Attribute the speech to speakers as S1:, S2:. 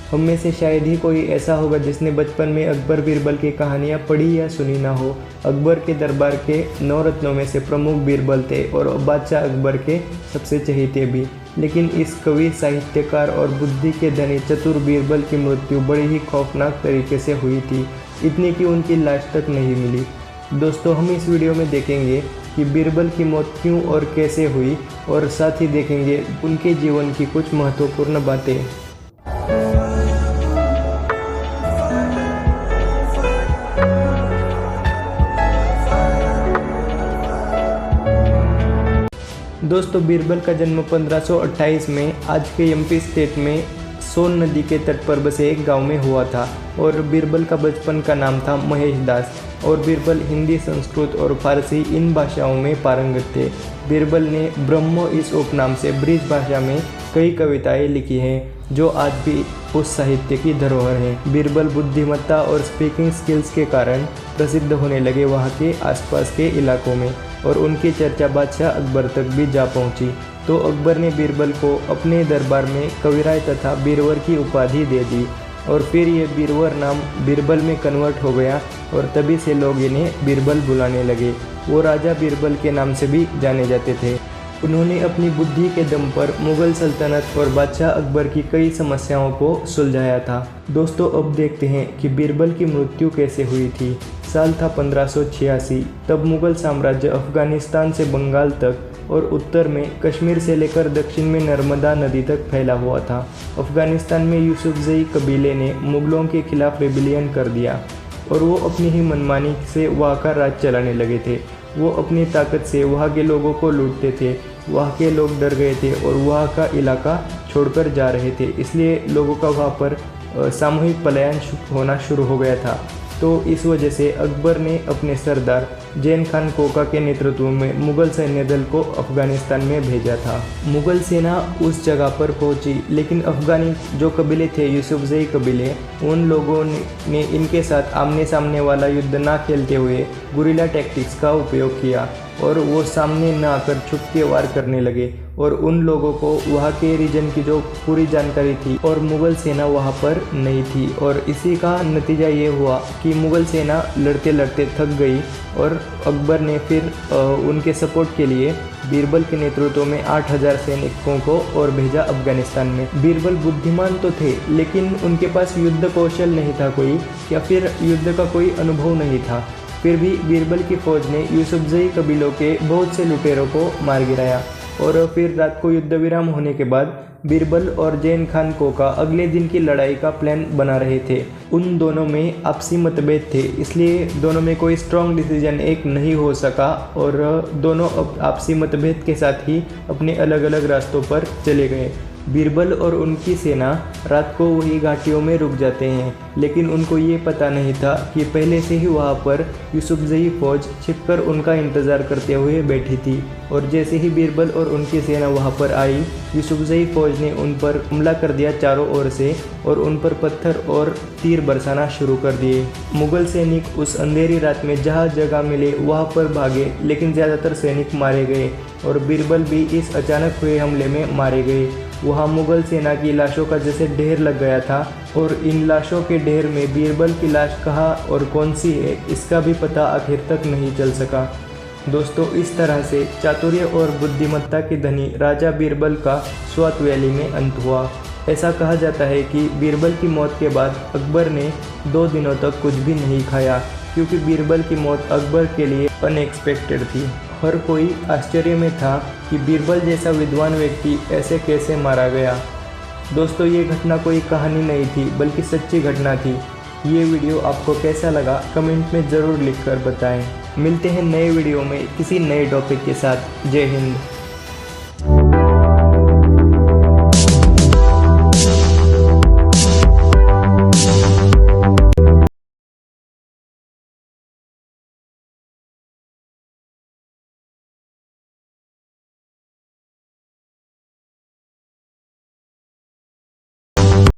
S1: हम में से शायद ही कोई ऐसा होगा जिसने बचपन में अकबर बीरबल की कहानियाँ पढ़ी या सुनी ना हो। अकबर के दरबार के 9 रत्नों में से प्रमुख बीरबल थे और बादशाह अकबर के सबसे चहेते भी। लेकिन इस कवि, साहित्यकार और बुद्धि के धनी चतुर बीरबल की मृत्यु बड़ी ही खौफनाक तरीके से हुई थी, इतनी कि उनकी लाश तक नहीं मिली। दोस्तों, हम इस वीडियो में देखेंगे कि बीरबल की मौत क्यों और कैसे हुई, और साथ ही देखेंगे उनके जीवन की कुछ महत्वपूर्ण बातें। दोस्तों, बीरबल का जन्म 1528 में आज के एमपी स्टेट में सोन नदी के तट पर बसे एक गांव में हुआ था और बीरबल का बचपन का नाम था महेश दास। और बीरबल हिंदी, संस्कृत और फारसी इन भाषाओं में पारंगत थे। बीरबल ने ब्रह्मो इस उपनाम से ब्रिज भाषा में कई कविताएं लिखी हैं जो आज भी उस साहित्य की धरोहर हैं। बीरबल बुद्धिमत्ता और स्पीकिंग स्किल्स के कारण प्रसिद्ध होने लगे वहाँ के आसपास के इलाकों में, और उनकी चर्चा बादशाह अकबर तक भी जा पहुँची। तो अकबर ने बीरबल को अपने दरबार में कविराय तथा बीरवर की उपाधि दे दी, और फिर ये बीरवर नाम बीरबल में कन्वर्ट हो गया और तभी से लोग इन्हें बीरबल बुलाने लगे। वो राजा बीरबल के नाम से भी जाने जाते थे। उन्होंने अपनी बुद्धि के दम पर मुगल सल्तनत और बादशाह अकबर की कई समस्याओं को सुलझाया था। दोस्तों, अब देखते हैं कि बीरबल की मृत्यु कैसे हुई थी। साल था 1586। तब मुगल साम्राज्य अफगानिस्तान से बंगाल तक और उत्तर में कश्मीर से लेकर दक्षिण में नर्मदा नदी तक फैला हुआ था। अफगानिस्तान में यूसुफजई कबीले ने मुगलों के खिलाफ रेबिलियन कर दिया और वो अपनी ही मनमानी से वहाँ का राज चलाने लगे थे। वो अपनी ताकत से वहाँ के लोगों को लूटते थे। वहाँ के लोग डर गए थे और वहाँ का इलाका छोड़कर जा रहे थे, इसलिए लोगों का वहाँ पर सामूहिक पलायन होना शुरू हो गया था। तो इस वजह से अकबर ने अपने सरदार जैन खान कोका के नेतृत्व में मुगल सैन्य दल को अफगानिस्तान में भेजा था। मुगल सेना उस जगह पर पहुंची, लेकिन अफगानी जो कबीले थे, यूसुफजई कबीले, उन लोगों ने इनके साथ आमने सामने वाला युद्ध ना खेलते हुए गुरिल्ला टैक्टिक्स का उपयोग किया और वो सामने न आकर छुप के वार करने लगे। और उन लोगों को वहाँ के रीजन की जो पूरी जानकारी थी और मुगल सेना वहाँ पर नहीं थी, और इसी का नतीजा ये हुआ कि मुगल सेना लड़ते लड़ते थक गई और अकबर ने फिर उनके सपोर्ट के लिए बीरबल के नेतृत्व में 8000 सैनिकों को और भेजा अफगानिस्तान में। बीरबल बुद्धिमान तो थे, लेकिन उनके पास युद्ध कौशल नहीं था कोई, या फिर युद्ध का कोई अनुभव नहीं था। फिर भी बीरबल की फौज ने यूसुफजई कबीलों के बहुत से लुटेरों को मार गिराया, और फिर रात को युद्ध विराम होने के बाद बीरबल और जैन खान कोका अगले दिन की लड़ाई का प्लान बना रहे थे। उन दोनों में आपसी मतभेद थे, इसलिए दोनों में कोई स्ट्रॉन्ग डिसीजन एक नहीं हो सका और दोनों आपसी मतभेद के साथ ही अपने अलग अलग रास्तों पर चले गए। बीरबल और उनकी सेना रात को वही घाटियों में रुक जाते हैं, लेकिन उनको ये पता नहीं था कि पहले से ही वहाँ पर यूसुफजई फौज छिपकर उनका इंतज़ार करते हुए बैठी थी। और जैसे ही बीरबल और उनकी सेना वहाँ पर आई, यूसुफजई फौज ने उन पर हमला कर दिया चारों ओर से और उन पर पत्थर और तीर बरसाना शुरू कर दिए। मुगल सैनिक उस अंधेरी रात में जहाँ जगह मिले वहाँ पर भागे, लेकिन ज़्यादातर सैनिक मारे गए और बीरबल भी इस अचानक हुए हमले में मारे गए। वहाँ मुगल सेना की लाशों का जैसे ढेर लग गया था, और इन लाशों के ढेर में बीरबल की लाश कहाँ और कौन सी है इसका भी पता आखिर तक नहीं चल सका। दोस्तों, इस तरह से चातुर्य और बुद्धिमत्ता के धनी राजा बीरबल का स्वात वैली में अंत हुआ। ऐसा कहा जाता है कि बीरबल की मौत के बाद अकबर ने 2 दिनों तक कुछ भी नहीं खाया, क्योंकि बीरबल की मौत अकबर के लिए अनएक्सपेक्टेड थी। हर कोई आश्चर्य में था कि बीरबल जैसा विद्वान व्यक्ति ऐसे कैसे मारा गया। दोस्तों, ये घटना कोई कहानी नहीं थी, बल्कि सच्ची घटना थी। ये वीडियो आपको कैसा लगा कमेंट में ज़रूर लिखकर बताएं। मिलते हैं नए वीडियो में किसी नए टॉपिक के साथ। जय हिंद।